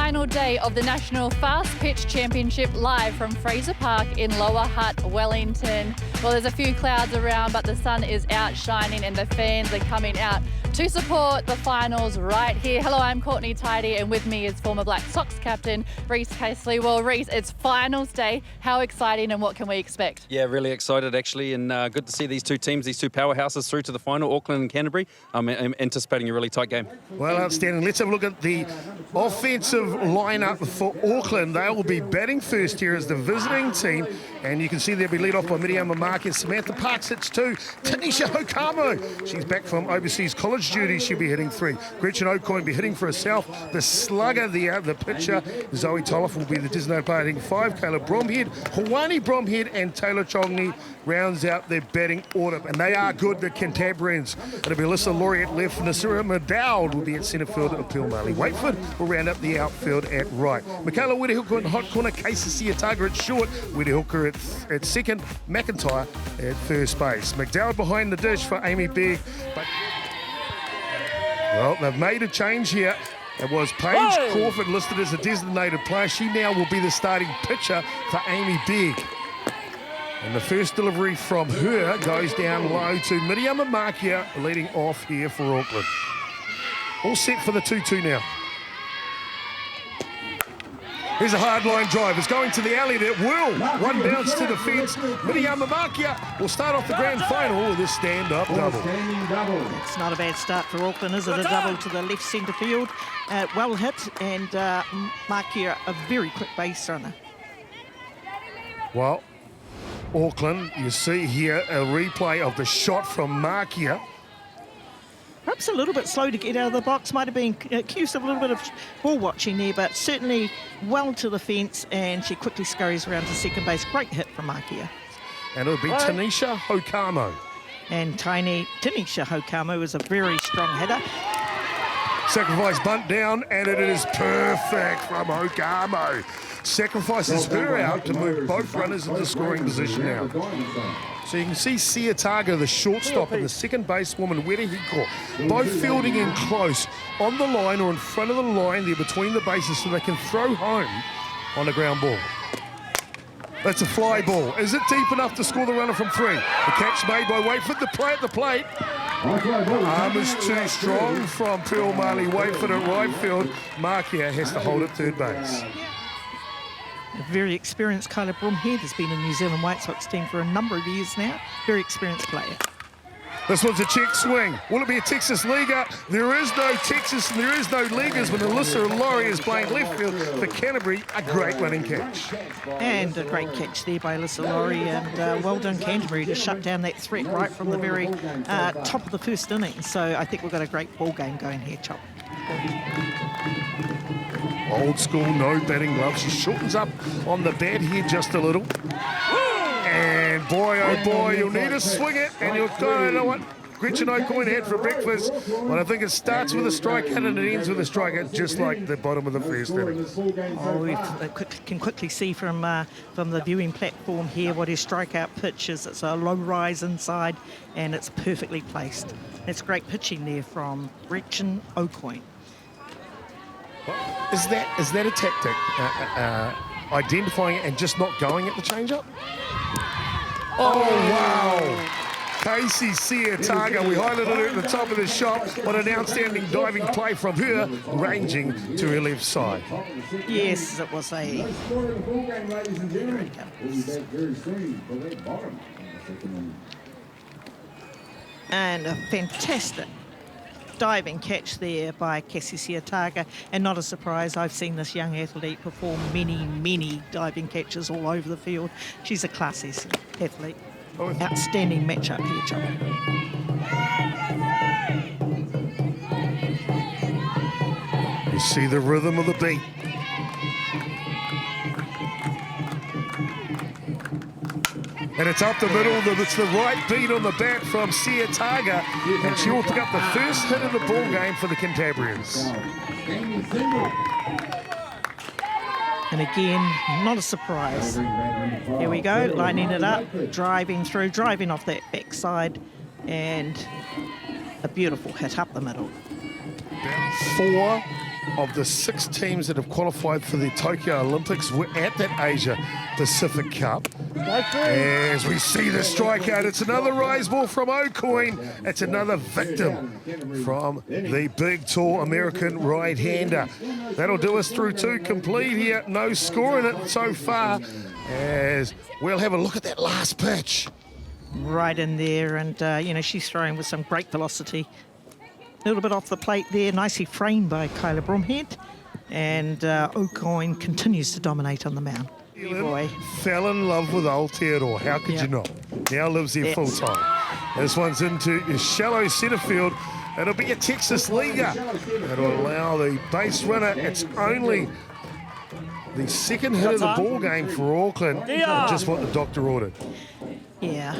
final day of the National Fastpitch Championship live from Fraser Park in Lower Hutt, Wellington. Well, there's a few clouds around, but the sun is out shining and the fans are coming out to support the finals right here. Hello, I'm Courtney Tidy, and with me is former Black Sox captain Reese Casely. Well, Reese, it's finals day. How exciting, and what can we expect? Yeah, really excited actually, and good to see these two teams, these two powerhouses through to the final, Auckland and Canterbury. I'm anticipating a really tight game. Well, outstanding. Let's have a look at the offensive lineup for Auckland. They will be batting first here as the visiting team, and you can see they'll be led off by Miriam Marquez. Samantha Park sits two. Tanisha Hokamo, she's back from overseas college duty. She'll be hitting three. Gretchen O'Coin be hitting for herself. The slugger, the pitcher, Zoe Toloff will be the designated player hitting five. Caleb Bromhead, Hawani Bromhead, and Taylor Chongney rounds out their batting order, and they are good, the Cantabrians. It'll be Alyssa Laurie at left, Nasira Madowd will be at centre field, and Pil Marley Waitford will round up the outfield at right. Michaela Wedehooker in hot corner, Casey Siataga at short, Wedehooker at second, McIntyre at first base. McDowell behind the dish for Amy Begg, but well, they've made a change here. It was Paige Crawford listed as a designated player. She now will be the starting pitcher for Amy Begg. And the first delivery from her goes down low to Miriam Marquez, leading off here for Auckland. All set for the 2-2 now. Here's a hard line drive. It's going to the alley. That will. One bounce to the fence. Miriam Marquez will start off the grand final with a stand-up double. It's not a bad start for Auckland, is it? A double to the left centre field. Well hit, and Marquez, a very quick base runner. Well, Auckland, you see here a replay of the shot from Marquez. Perhaps a little bit slow to get out of the box. Might have been accused of a little bit of ball watching there, but certainly well to the fence, and she quickly scurries around to second base. Great hit from Marquez. And it'll be Tanisha Hokamo. And Tanisha Hokamo is a very strong hitter. Sacrifice bunt down, and it is perfect from Hokamo. Sacrifices her out to move both runners into scoring position now. So you can see Siataga, the shortstop, and the second basewoman, Wedehiko, both fielding in close on the line or in front of the line there between the bases so they can throw home on a ground ball. That's a fly ball. Is it deep enough to score the runner from three? The catch made by Waitford, the play at the plate. Arm is too strong from Pil Marley Waitford at right field. Marquez has to hold at third base. A very experienced Caleb Bromhead has been in the New Zealand White Sox team for a number of years now. Very experienced player. This one's a check swing. Will it be a Texas Leaguer? There is no Texas and there is no Leaguers when Alyssa Laurie is playing left field for Canterbury. A great running catch. And a great catch there by Alyssa Laurie, and well done Canterbury to shut down that threat right from the very top of the first inning. So I think we've got a great ball game going here, Chop. Old school, no batting gloves. She shortens up on the bat here just a little. And boy, oh boy, you'll need to swing it, and you'll go, you know what? Gretchen O'Coin had for breakfast. But I think it starts with a strikeout and it ends with a strikeout, just like the bottom of the first inning. Oh, we can quickly see from the viewing platform here what his strikeout pitch is. It's a low rise inside, and it's perfectly placed. It's great pitching there from Gretchen O'Coin. Is that a tactic? Identifying it and just not going at the changeup? Oh, wow. Casey Siataga, we highlighted her at the top of the shot. What an outstanding diving play from her, ranging to her left side. Yes, it was a... And a fantastic diving catch there by Cassie Siataga, and not a surprise. I've seen this young athlete perform many diving catches all over the field. She's a class athlete. Outstanding matchup here, John. You see the rhythm of the beat. And it's up the middle. It's the right beat on the bat from Siataga, and she will pick up the first hit of the ball game for the Cantabrians. And again, not a surprise. Here we go, lining it up, driving off that backside, and a beautiful hit up the middle. Four of the 6 teams that have qualified for the Tokyo Olympics were at that Asia Pacific Cup. As we see the strikeout, it's another rise ball from O'Coin. It's another victim from the big, tall American right-hander. That'll do us through 2 complete here. No score in it so far, as we'll have a look at that last pitch. Right in there, and you know, she's throwing with some great velocity. A little bit off the plate there, nicely framed by Kyla Bromhead, and O'Coin continues to dominate on the mound. Boy. Fell in love with Aotearoa, how could you not? Now lives there full time. This one's into a shallow centre field. It'll be a Texas leaguer. It'll allow the base runner. It's only the second hit of the ball game for Auckland. Just what the doctor ordered. Yeah.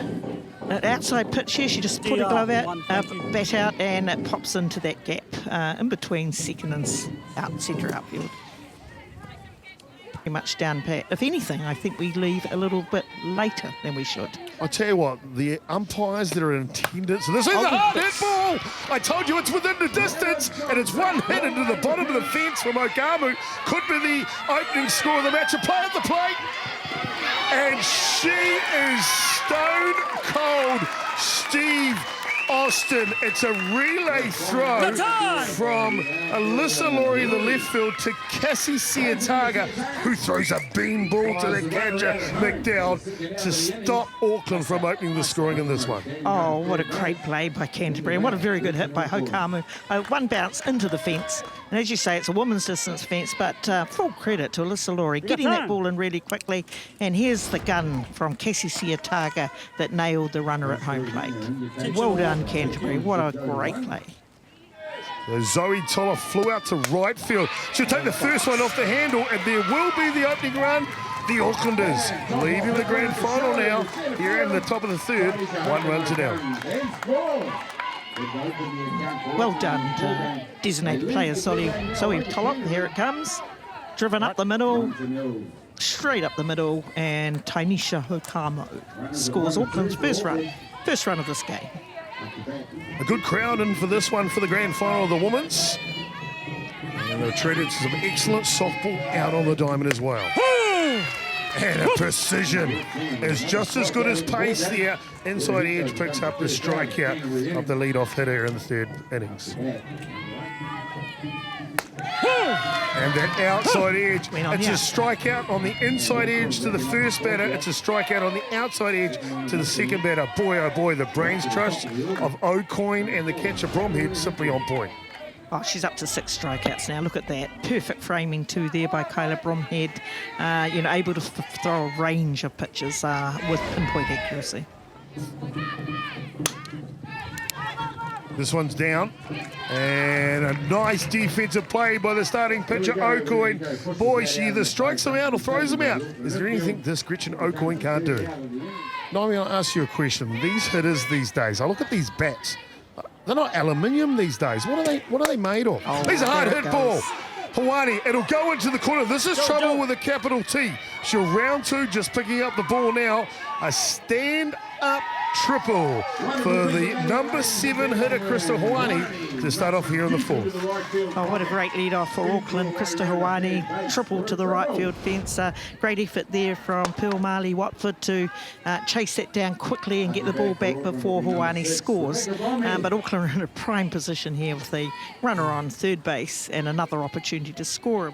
An outside pitch here, she just put a glove out, bat out, and it pops into that gap in between second and centre outfield. Pretty much down pat. If anything, I think we leave a little bit later than we should. I'll tell you what, the umpires that are in attendance, this is a hard hit ball. I told you it's within the distance, and it's one hit into the bottom of the fence from Okamu. Could be the opening score of the match. A play at the plate. And she is stone cold Steve Austin. It's a relay throw from Alyssa Laurie, the left field, to Cassie Siataga, who throws a beam ball to the catcher, McDowell, to stop Auckland from opening the scoring in this one. Oh, what a great play by Canterbury, and what a very good hit by Hokamu. One bounce into the fence, and as you say, it's a woman's distance fence, but full credit to Alyssa Laurie, getting that ball in really quickly, and here's the gun from Cassie Siataga that nailed the runner at home plate. Well done, Canterbury. What a great play. Zoe Toller flew out to right field. She'll take the first one off the handle, and there will be the opening run. The Aucklanders leading the grand final now. Here in the top of the third, 1 run to down. Well done to designated player Zoe Toller. Here it comes. Driven up the middle. Straight up the middle, and Tainisha Hokamu scores Auckland's first run of this game. A good crowd in for this one for the grand final of the women's. And they've treated some excellent softball out on the diamond as well. And a precision is just as good as pace there. Inside edge picks up the strikeout of the leadoff hitter in the third innings. And that outside edge, it's a strikeout on the inside edge to the first batter. It's a strikeout on the outside edge to the second batter. Boy, oh boy, the brains trust of O'Coin and the catcher Bromhead simply on point. Oh, she's up to 6 strikeouts now. Look at that. Perfect framing too there by Kyla Bromhead. You know, able to throw a range of pitches with pinpoint accuracy. This one's down, and a nice defensive play by the starting pitcher, O'Coin. Boy, she either strikes them out or throws them out. Is there anything this Gretchen O'Coin can't do? Naomi, I'll ask you a question. These hitters these days, I look at these bats. They're not aluminium these days. What are they made of? Oh, These are hard hit ball. Hawani, it'll go into the corner. This is trouble with a capital T. She'll round 2, just picking up the ball now. A stand-up triple for the number 7 hitter, Krista Hawani, to start off here in the 4th. Oh, what a great lead-off for Auckland. Krista Hawani, triple to the right field fence. Great effort there from Pearl Marley Watford to chase that down quickly and get the ball back before Hawani scores. But Auckland are in a prime position here with the runner on third base and another opportunity to score.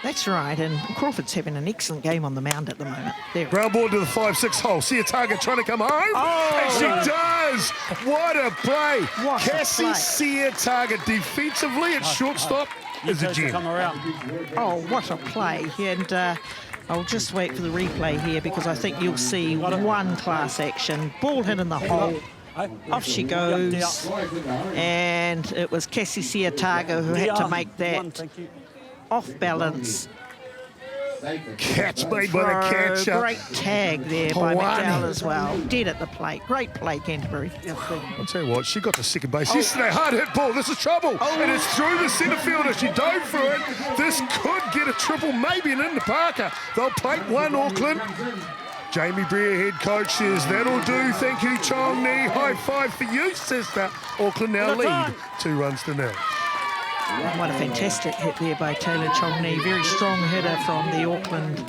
That's right, and Crawford's having an excellent game on the mound at the moment. There. Ground ball to the 5-6 hole. Siataga trying to come home. And she does. What a play. Cassie Siataga defensively at shortstop is a gem. Oh, what a play. And I'll just wait for the replay here because I think you'll see one class action. Ball hit in the hole. Off she goes. And it was Cassie Siataga who had to make that off balance catch made by the catcher. Great tag there by McDowell as well. Dead at the plate. Great play, Canterbury. I'll tell you what, she got to second base yesterday. Hard hit ball. This is trouble. And it's through the centre fielder. She dove for it. This could get a triple, maybe an into Parker. They'll plate 1, Auckland. Jamie Breer, head coach, says, that'll do. Thank you, Chong Ni. High five for you, sister. Auckland now lead 2 runs to 0. What a fantastic hit there by Taylor Chongney. Very strong hitter from the Auckland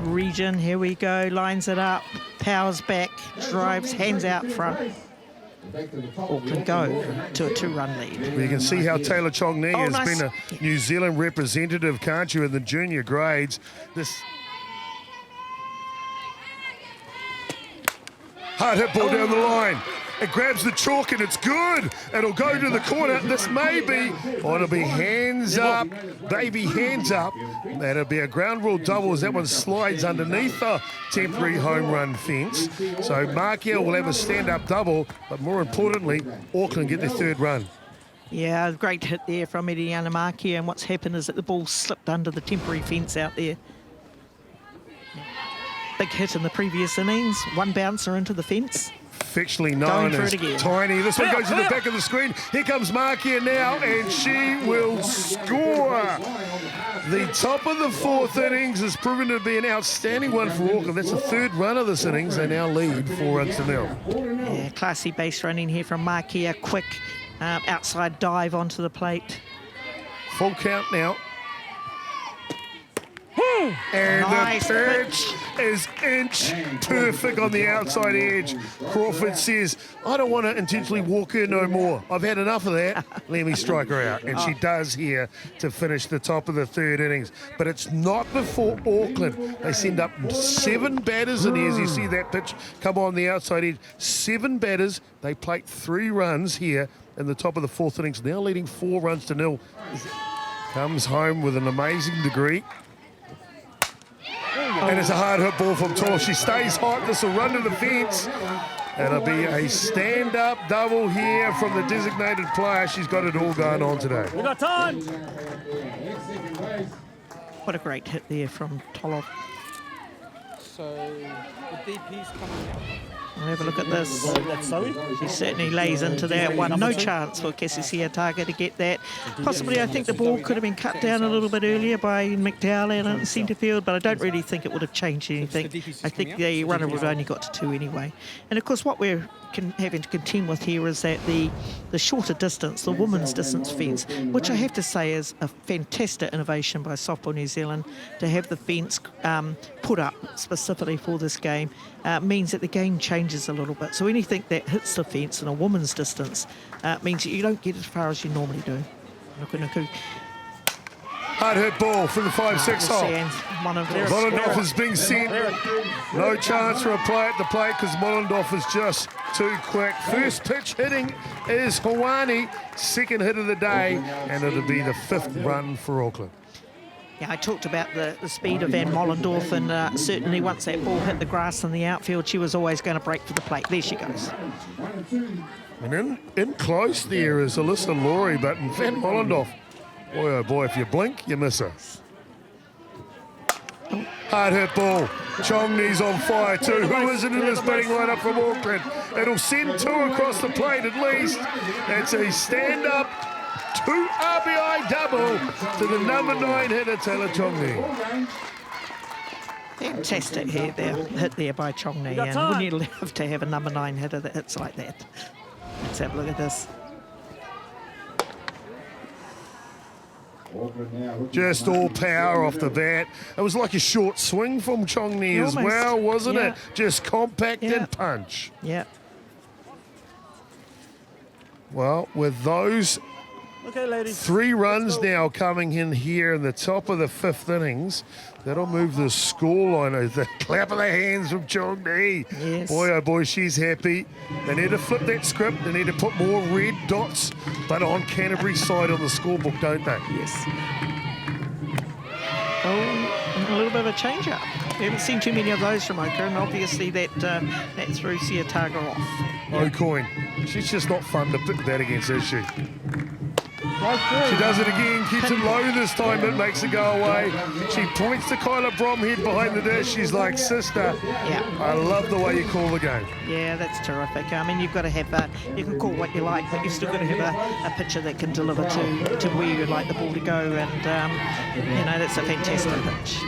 region. Here we go, lines it up, powers back, drives, hands out front. Auckland go to a 2-run lead. Well, you can see how Taylor Chongney has nice. been a New Zealand representative, can't you, in the junior grades. This hard hit ball down the line. It grabs the chalk and it's good. It'll go to the corner. This may be, it'll be hands up, baby, hands up. That'll be a ground rule double as that one slides underneath the temporary home run fence. So Markia will have a stand-up double, but more importantly, Auckland get their 3rd run. Yeah, great hit there from Ediana Markia, and what's happened is that the ball slipped under the temporary fence out there. Big hit in the previous innings, 1 bouncer into the fence. Affectionately known as Tiny. This one goes to the back of the screen. Here comes Markia now, and she will score. The top of the 4th innings has proven to be an outstanding one for Auckland. That's the 3rd run of this innings. They now lead 4-0. Yeah, classy base running here from Markia. Quick outside dive onto the plate. Full count now. And nice the pitch is inch perfect on the outside edge. Crawford says, I don't want to intentionally walk her no more. I've had enough of that. Let me strike her out. And she does here to finish the top of the 3rd innings. But it's not before Auckland. They send up 7 batters in here. As you see that pitch come on the outside edge. 7 batters. They plate 3 runs here in the top of the 4th innings. Now leading 4-0. Comes home with an amazing degree. And it's a hard hit ball from Tall. She stays hot. This will run to the fence. And it'll be a stand-up double here from the designated player. She's got it all going on today. We got time. What a great hit there from Tolo. So the DP's coming out. We'll have a look at this. That's sorry. She certainly lays into that one. No chance for Kessie Targa to get that. Possibly, I think the ball could have been cut down a little bit earlier by McDowell out in centre field, but I don't really think it would have changed anything. I think the runner would have only got to 2 anyway. And of course, what we're having to contend with here is that the shorter distance, the women's distance fence, which I have to say is a fantastic innovation by Softball New Zealand to have the fence put up specifically for this game, means that the game changes a little bit. So anything that hits the fence in a woman's distance means that you don't get as far as you normally do. Nuku. Hard hit ball from the 5-6 hole. Mollendorf is being sent. No chance for a play at the plate because Mollendorf is just too quick. First pitch hitting is Hawani. 2nd hit of the day, and it'll be the 5th run for Auckland. Yeah, I talked about the speed of Van Mollendorf, and certainly once that ball hit the grass in the outfield, she was always going to break for the plate. There she goes. And in close there is Alyssa Laurie, but Van Mollendorf, boy, oh boy, if you blink, you miss her. Hard hit ball. Chongney's on fire too. Who isn't in this batting lineup from Auckland? It'll send 2 across the plate at least. It's a stand-up 2 RBI double to the number 9 hitter, Taylor Chongney. Fantastic hit there by Chongney, and wouldn't you love to have a number 9 hitter that hits like that? Let's have a look at this. Just all power off the bat. It was like a short swing from Chongney as well, wasn't it? Just compact and punch. Yeah. Well, with those 3 runs now coming in here in the top of the 5th innings, that'll move the scoreline. The clap of the hands from Chongney. Yes. Boy, oh boy, she's happy. They need to flip that script. They need to put more red dots, but on Canterbury's side on the scorebook, don't they? Yes. Oh, a little bit of a change-up. We haven't seen too many of those from Oka, and obviously that threw Siataga off. O'Coin. She's just not fun to bat against, is she? She does it again, keeps it low this time, but makes it go away. She points to Kyla Bromhead behind the dish. She's like, sister, I love the way you call the game. Yeah, that's terrific. I mean, you've got to have you can call what you like, but you've still got to have a pitcher that can deliver to where you'd like the ball to go, and, that's a fantastic pitch.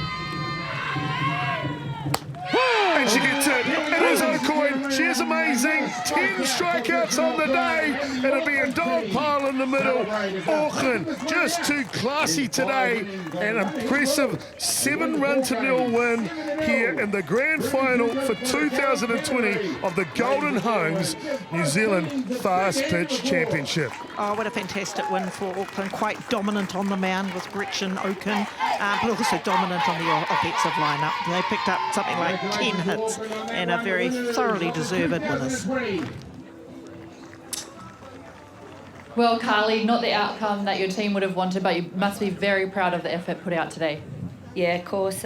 And she gets it. It is O'Coin, she is amazing. 10 strikeouts on the day. It'll be a dog pile in the middle. Auckland just too classy today. An impressive 7-run-0 win here in the grand final for 2020 of the Golden Homes New Zealand Fast Pitch Championship. Oh, what a fantastic win for Auckland. Quite dominant on the mound with Gretchen Oaken, but also dominant on the offensive lineup. They picked up something like 10 hits and are very thoroughly deserved winners. Well, Carly, not the outcome that your team would have wanted, but you must be very proud of the effort put out today. Yeah, of course.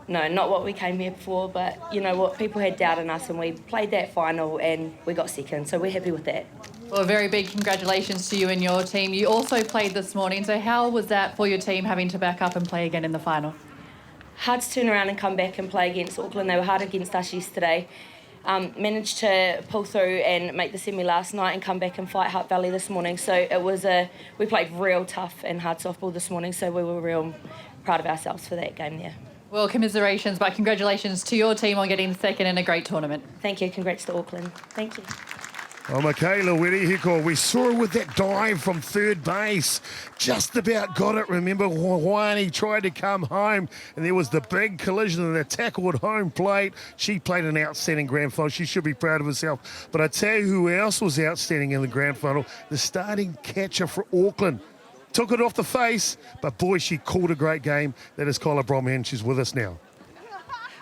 No, not what we came here for, but you know what, people had doubt in us and we played that final and we got second, so we're happy with that. Well, a very big congratulations to you and your team. You also played this morning, so how was that for your team having to back up and play again in the final? Hard to turn around and come back and play against Auckland. They were hard against us yesterday. Managed to pull through and make the semi last night and come back and fight Hutt Valley this morning. So we played real tough and hard softball this morning, so we were real proud of ourselves for that game there. Well, commiserations, but congratulations to your team on getting second in a great tournament. Thank you. Congrats to Auckland. Thank you. Oh, Michaela Werehiko, we saw her with that dive from third base. Just about got it. Remember, Hawaiiani tried to come home, and there was the big collision and the tackle at home plate. She played an outstanding grand final. She should be proud of herself. But I tell you who else was outstanding in the grand final, the starting catcher for Auckland. Took it off the face, but boy, she called a great game. That is Kyla Bromham. She's with us now.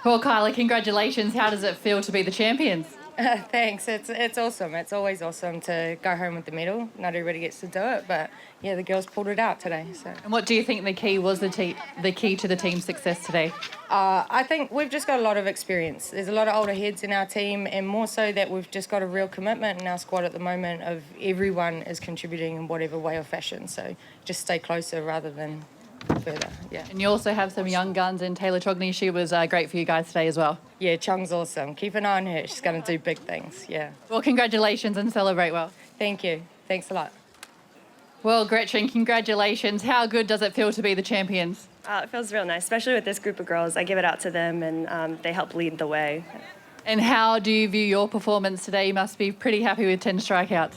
Well, Kyla, congratulations. How does it feel to be the champions? Thanks. It's awesome. It's always awesome to go home with the medal. Not everybody gets to do it, but yeah, the girls pulled it out today. So. And what do you think the key was the key to the team's success today? I think we've just got a lot of experience. There's a lot of older heads in our team, and more so that we've just got a real commitment in our squad at the moment of everyone is contributing in whatever way or fashion. So just stay closer rather than further. Yeah. And you also have some young guns in Taylor Trogney. She was great for you guys today as well. Yeah, Chung's awesome. Keep an eye on her. She's going to do big things. Yeah. Well, congratulations and celebrate well. Thank you. Thanks a lot. Well, Gretchen, congratulations. How good does it feel to be the champions? It feels real nice, especially with this group of girls. I give it out to them, and they help lead the way. And how do you view your performance today? You must be pretty happy with 10 strikeouts.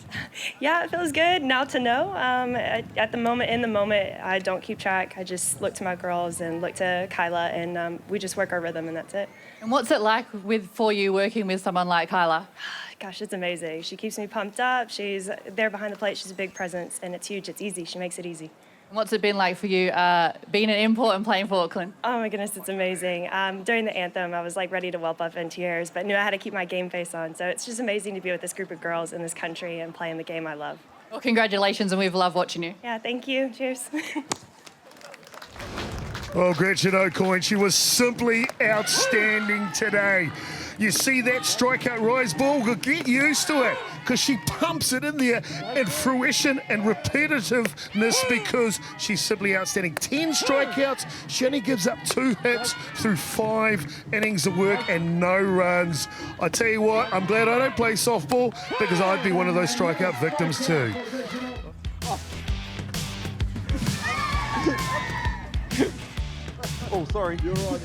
Yeah, it feels good now to know. At the moment, in the moment, I don't keep track. I just look to my girls and look to Kyla, and we just work our rhythm, and that's it. And what's it like for you working with someone like Kyla? Gosh, it's amazing. She keeps me pumped up. She's there behind the plate. She's a big presence, and it's huge. It's easy. She makes it easy. What's it been like for you being an import and playing for Auckland? Oh my goodness, it's amazing. During the anthem, I was like ready to whelp up in tears, but knew I had to keep my game face on. So it's just amazing to be with this group of girls in this country and playing the game I love. Well, congratulations, and we've loved watching you. Yeah, thank you. Cheers. Well, Gretchen O'Coin, she was simply outstanding today. You see that strikeout rise ball, get used to it, because she pumps it in there in fruition and repetitiveness because she's simply outstanding. 10 strikeouts, she only gives up 2 hits through 5 innings of work and no runs. I tell you what, I'm glad I don't play softball because I'd be one of those strikeout victims too. Oh, sorry. You're right.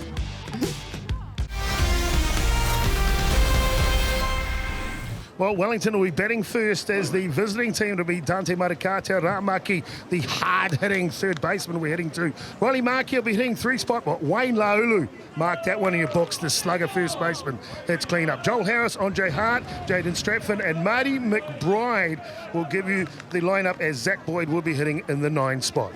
Well, Wellington will be batting first as the visiting team will be Dante Matakata Ramaki, the hard-hitting third baseman we're heading to. Riley Markey will be hitting 3 spot, but Wayne Laulu, mark that one in your books, the slugger first baseman. That's clean up. Joel Harris, Andre Hart, Jaden Stratford, and Marty McBride will give you the lineup as Zach Boyd will be hitting in the 9 spot.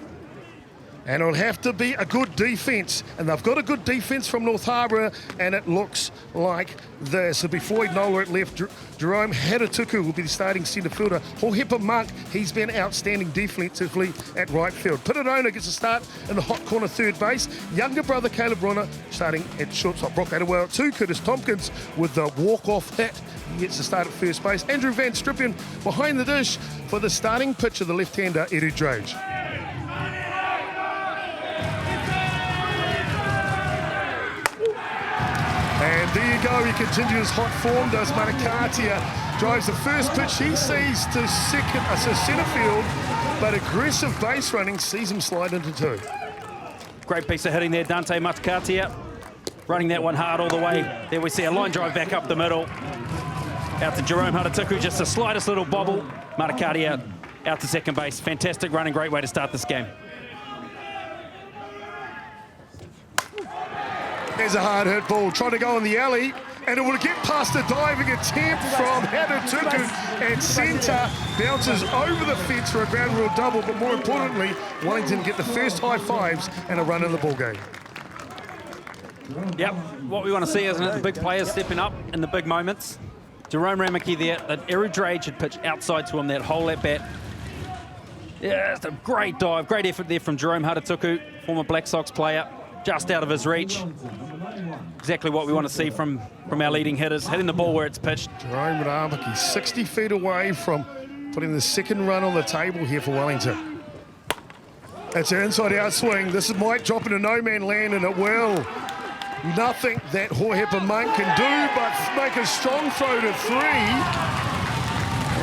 And it'll have to be a good defence. And they've got a good defence from North Harbour, and it looks like this. It'll be Floyd Nola at left. Jerome Hadatuku will be the starting centre fielder. Hohepa Monk, he's been outstanding defensively at right field. Pitadona gets a start in the hot corner third base. Younger brother Caleb Brunner starting at shortstop. Brock Adewell at 2. Curtis Tompkins with the walk-off hit. He gets the start at first base. Andrew Van Stripian behind the dish for the starting pitcher, the left-hander Edu Drage. And there you go, he continues hot form, does Manakatia. Drives the first pitch he sees to centre field, but aggressive base running sees him slide into 2. Great piece of hitting there, Dante Matakatia. running that one hard all the way. There we see a line drive back up the middle. Out to Jerome Haratuku, just the slightest little bobble. Matakati out to second base. Fantastic running, great way to start this game. There's a hard hit ball, trying to go in the alley, and it will get past a diving attempt from Haratuku at centre. Bounces over the fence for a ground rule double, but more importantly, Wellington get the first high fives and a run in the ball game. Yep, what we want to see, isn't it? The big players stepping up in the big moments. Jerome Ramaki there, that Eru Drage had pitched outside to him, that hole at bat. Yeah, it's a great dive, great effort there from Jerome Haratuku, former Black Sox player, just out of his reach. Exactly what we want to see from our leading hitters, hitting the ball where it's pitched. Jerome Ramaki, 60 feet away from putting the second run on the table here for Wellington. That's an inside-out swing. This might drop into no-man land, and it will. Nothing that Hohepa Monk can do but make a strong throw to three.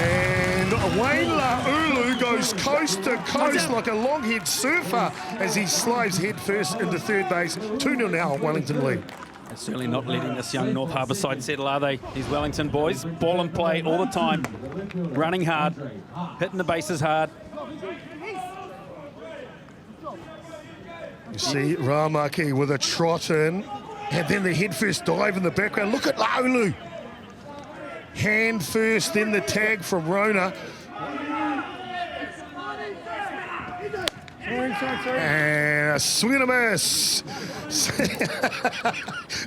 And Wayne Laulu goes coast to coast like a long-head surfer as he slides head first into third base. 2-0 now, Wellington lead. They're certainly not letting this young North Harbour side settle, are they? These Wellington boys, ball and play all the time, running hard, hitting the bases hard. You see Ramaki with a trot in, and then the head first dive in the background. Look at Laulu. Hand first, then the tag from Rona. And a swing and a miss.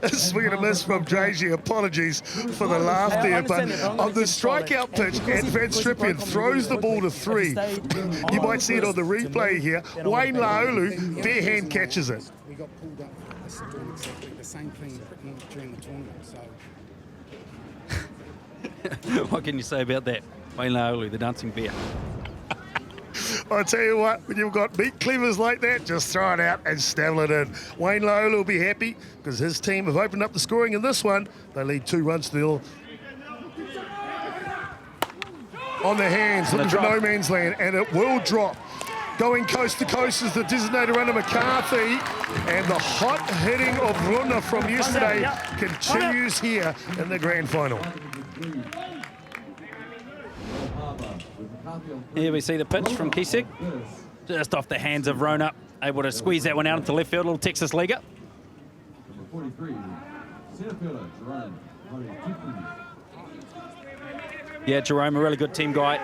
A swing and a miss from Dragey. Apologies for the laugh there, but on the strikeout pitch, and Van Strippian throws the ball to three. You might see it on the replay here. Wayne Laulu bare hand catches it. We got pulled up doing exactly the same thing during the tournament. So. What can you say about that? Wayne Laulu, the dancing bear. I tell you what, when you've got meat cleavers like that, just throw it out and stabble it in. Wayne Laulu will be happy because his team have opened up the scoring in this one. They lead 2-0. On the hands, looking for no man's land, and it will drop. Going coast to coast is the designated runner McCarthy, and the hot hitting of Runa from yesterday continues here in the grand final. Here we see the pitch from Kisek, just off the hands of Rona, able to squeeze that one out into left field, a little Texas leaguer. Yeah, Jerome, a really good team guy,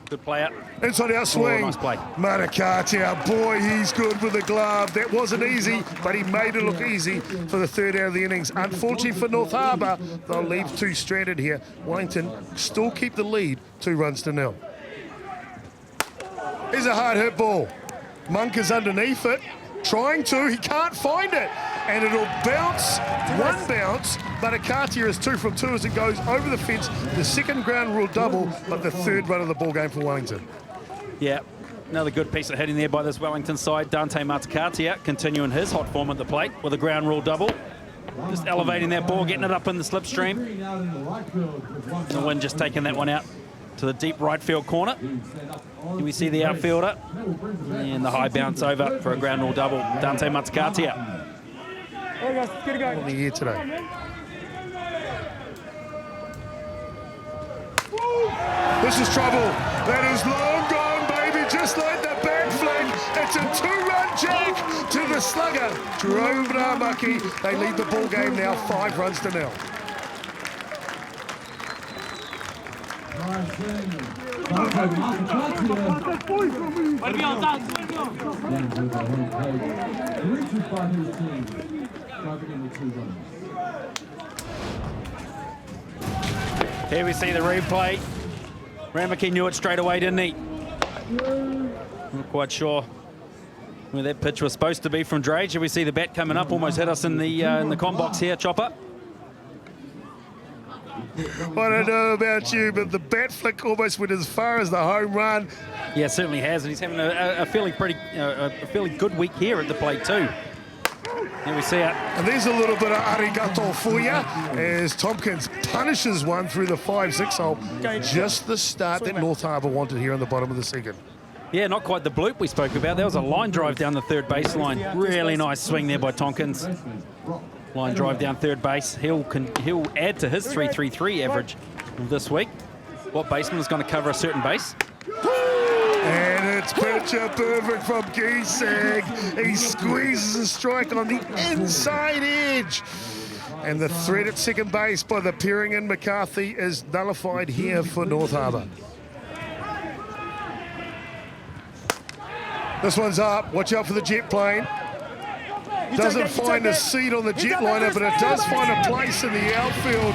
good player. Inside out swing. Nice play. Matakatia, boy, he's good with the glove. That wasn't easy, but he made it look easy for the third out of the innings. Unfortunately for North Harbour, they'll leave two stranded here. Wellington still keep the lead, 2-0. Here's a hard hit ball. Monk is underneath it, trying to, he can't find it. And it'll bounce, one bounce, but Akatia is 2 from 2 as it goes over the fence. The second ground rule double, but the third run of the ball game for Wellington. Yeah, another good piece of hitting there by this Wellington side. Dante Matakatia continuing his hot form at the plate with a ground rule double. Just elevating that ball, getting it up in the slipstream. The wind just taking that one out to the deep right field corner. Here we see the outfielder and the high bounce over for a ground rule double. Dante Matakatia. On the year today. This is trouble. That is long gone, baby. Just like the back flank. It's a 2-run jack to the slugger. Jerome Ramaki. They lead the ball game now 5-0. Here we see the replay. Ramaki knew it straight away, didn't he? Not quite sure where that pitch was supposed to be from Drage. Here we see the bat coming up, almost hit us in the com box here, Chopper. I don't know about you, but the bat flick almost went as far as the home run. Yeah, certainly has, and he's having a fairly good week here at the plate too. Here we see it. And there's a little bit of arigato for you as Tompkins punishes one through the 5-6 hole. Just the start that North Harbour wanted here on the bottom of the second. Yeah, not quite the bloop we spoke about. That was a line drive down the third baseline. Really nice swing there by Tompkins. Line drive down third base. He'll add to his 3.33 average this week. What baseman is going to cover a certain base? And it's picture perfect from Giesing. He squeezes a strike on the inside edge. And the threat at second base by the pairing in McCarthy is nullified here for North Harbour. This one's up. Watch out for the jet plane. Doesn't find a seat on the jet liner, but it does find a place in the outfield.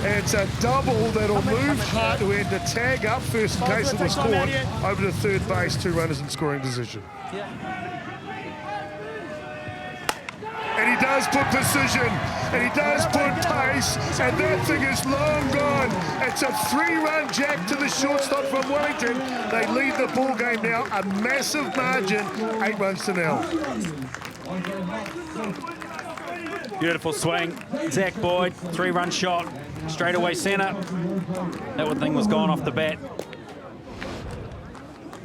It's a double that'll move Hart, who had to tag up first in case it was caught, over to third base, 2 runners in scoring position. And he does put precision, and he does put pace, and that thing is long gone. It's a 3-run jack to the shortstop from Wellington. They lead the ball game now, a massive margin, 8 runs to 0. Beautiful swing. Zach Boyd, 3-run shot. Straight away centre. That one thing was gone off the bat.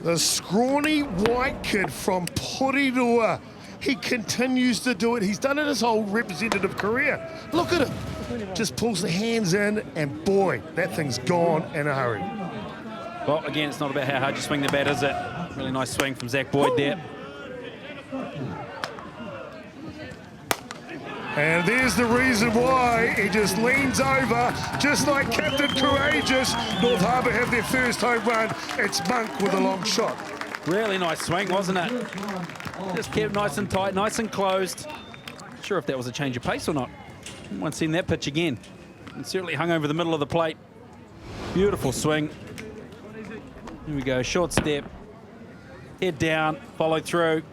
The scrawny white kid from Porirua. He continues to do it. He's done it his whole representative career. Look at him. Just pulls the hands in, and boy, that thing's gone in a hurry. Well, again, it's not about how hard you swing the bat, is it? Really nice swing from Zach Boyd there. And there's the reason why he just leans over, just like Captain Courageous. North Harbour have their first home run. It's Monk with a long shot. Really nice swing, wasn't it? Just kept nice and tight, nice and closed. Not sure if that was a change of pace or not. Haven't seen that pitch again. And certainly hung over the middle of the plate. Beautiful swing. Here we go, short step. Head down, follow through.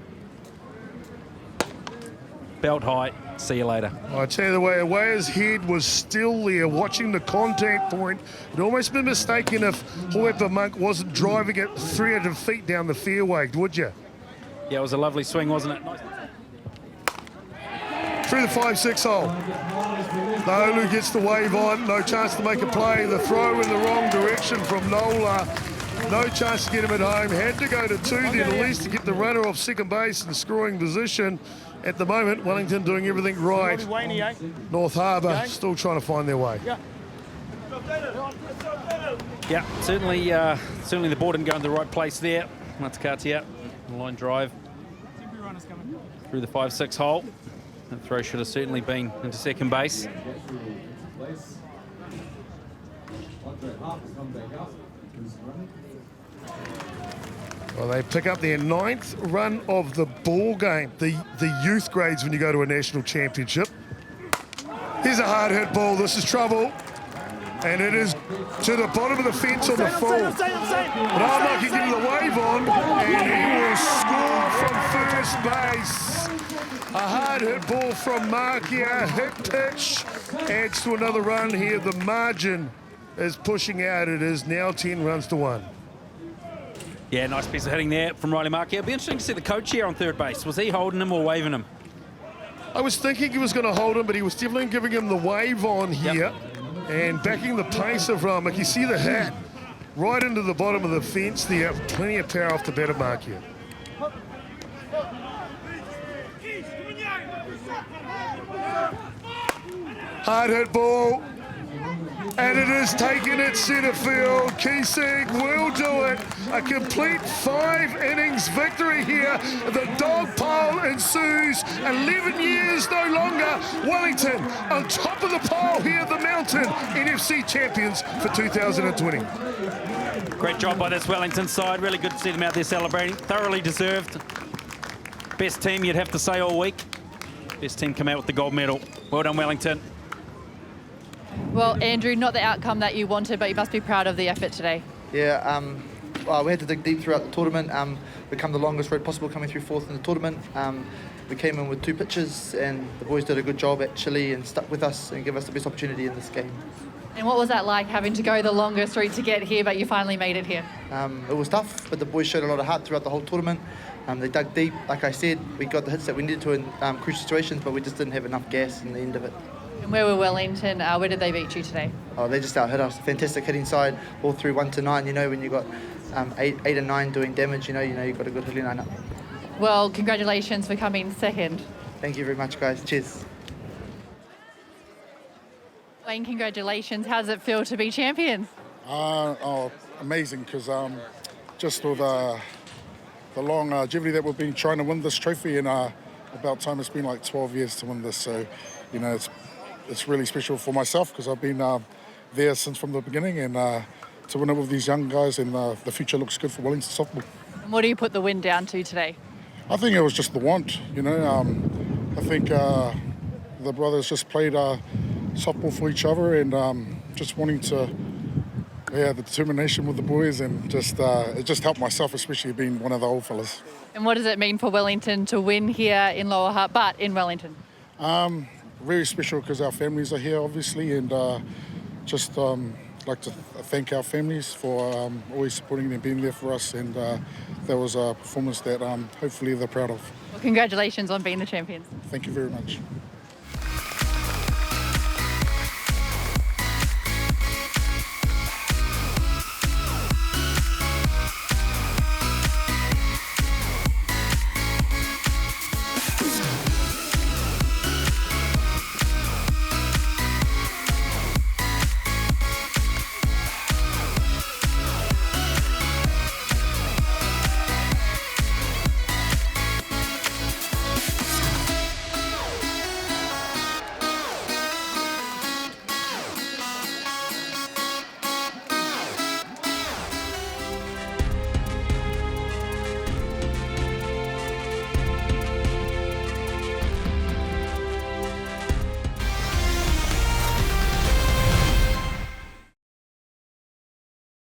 Belt height. See you later. I tell you the way his head was still there, watching the contact point. It'd almost been mistaken if Hoepa Monk wasn't driving it 300 feet down the fairway, would you? Yeah, it was a lovely swing, wasn't it? Nice. Through the 5-6 hole. Nolu gets the wave on, no chance to make a play. The throw in the wrong direction from Nola. No chance to get him at home. Had to go to 2 then at least to get the runner off second base in scoring position. At the moment, Wellington doing everything right. North Harbour still trying to find their way. Yeah, certainly the ball didn't go in the right place there. Matakatia, line drive through the 5-6 hole. That throw should have certainly been into second base. Well, they pick up their 9th run of the ball game, the youth grades when you go to a national championship. Here's a hard hit ball. This is trouble. And it is to the bottom of the fence on the full. But Armagh can get the wave on, and he will score from first base. A hard hit ball from Markia, hit pitch, adds to another run here. The margin is pushing out. It is now 10 runs to 1. Yeah, nice piece of hitting there from Riley Markia. It'll be interesting to see the coach here on third base. Was he holding him or waving him? I was thinking he was going to hold him, but he was definitely giving him the wave on here and backing the pace of Ramak. You see the hat right into the bottom of the fence there. Plenty of power off the bat of Markia. Hard hit ball. And it is taken at centre field. Giesing will do it. A complete 5 innings victory here. The dog pile ensues. 11 years no longer. Wellington on top of the pile here at the Mountain. NFC champions for 2020. Great job by this Wellington side. Really good to see them out there celebrating. Thoroughly deserved. Best team you'd have to say all week. Best team come out with the gold medal. Well done, Wellington. Well, Andrew, not the outcome that you wanted, but you must be proud of the effort today. Yeah, we had to dig deep throughout the tournament, become the longest road possible coming through 4th in the tournament. We came in with 2 pitches, and the boys did a good job actually and stuck with us and gave us the best opportunity in this game. And what was that like, having to go the longest route to get here, but you finally made it here? It was tough, but the boys showed a lot of heart throughout the whole tournament. They dug deep. Like I said, we got the hits that we needed to in crucial situations, but we just didn't have enough gas in the end of it. And where were Wellington? Where did they beat you today? Oh, they just out-hit us. Fantastic hitting side, all through 1 to 9. You know, when you got 8 and 9 doing damage, you know you've got a good hitting lineup. Well, congratulations for coming second. Thank you very much, guys. Cheers. Wayne, congratulations. How does it feel to be champions? Amazing, because just with the longevity that we've been trying to win this trophy, and about time it's been like 12 years to win this. So, you know, it's really special for myself because I've been there since from the beginning, and to win it with these young guys, and the future looks good for Wellington softball. And what do you put the win down to today? I think it was just the want, you know. I think the brothers just played softball for each other, and just wanting to, the determination with the boys, and just it just helped myself, especially being one of the old fellas. And what does it mean for Wellington to win here in Lower Hutt, but in Wellington? Very special because our families are here, obviously, and just like to thank our families for always supporting and being there for us, and that was a performance that hopefully they're proud of. Well, congratulations on being the champions. Thank you very much.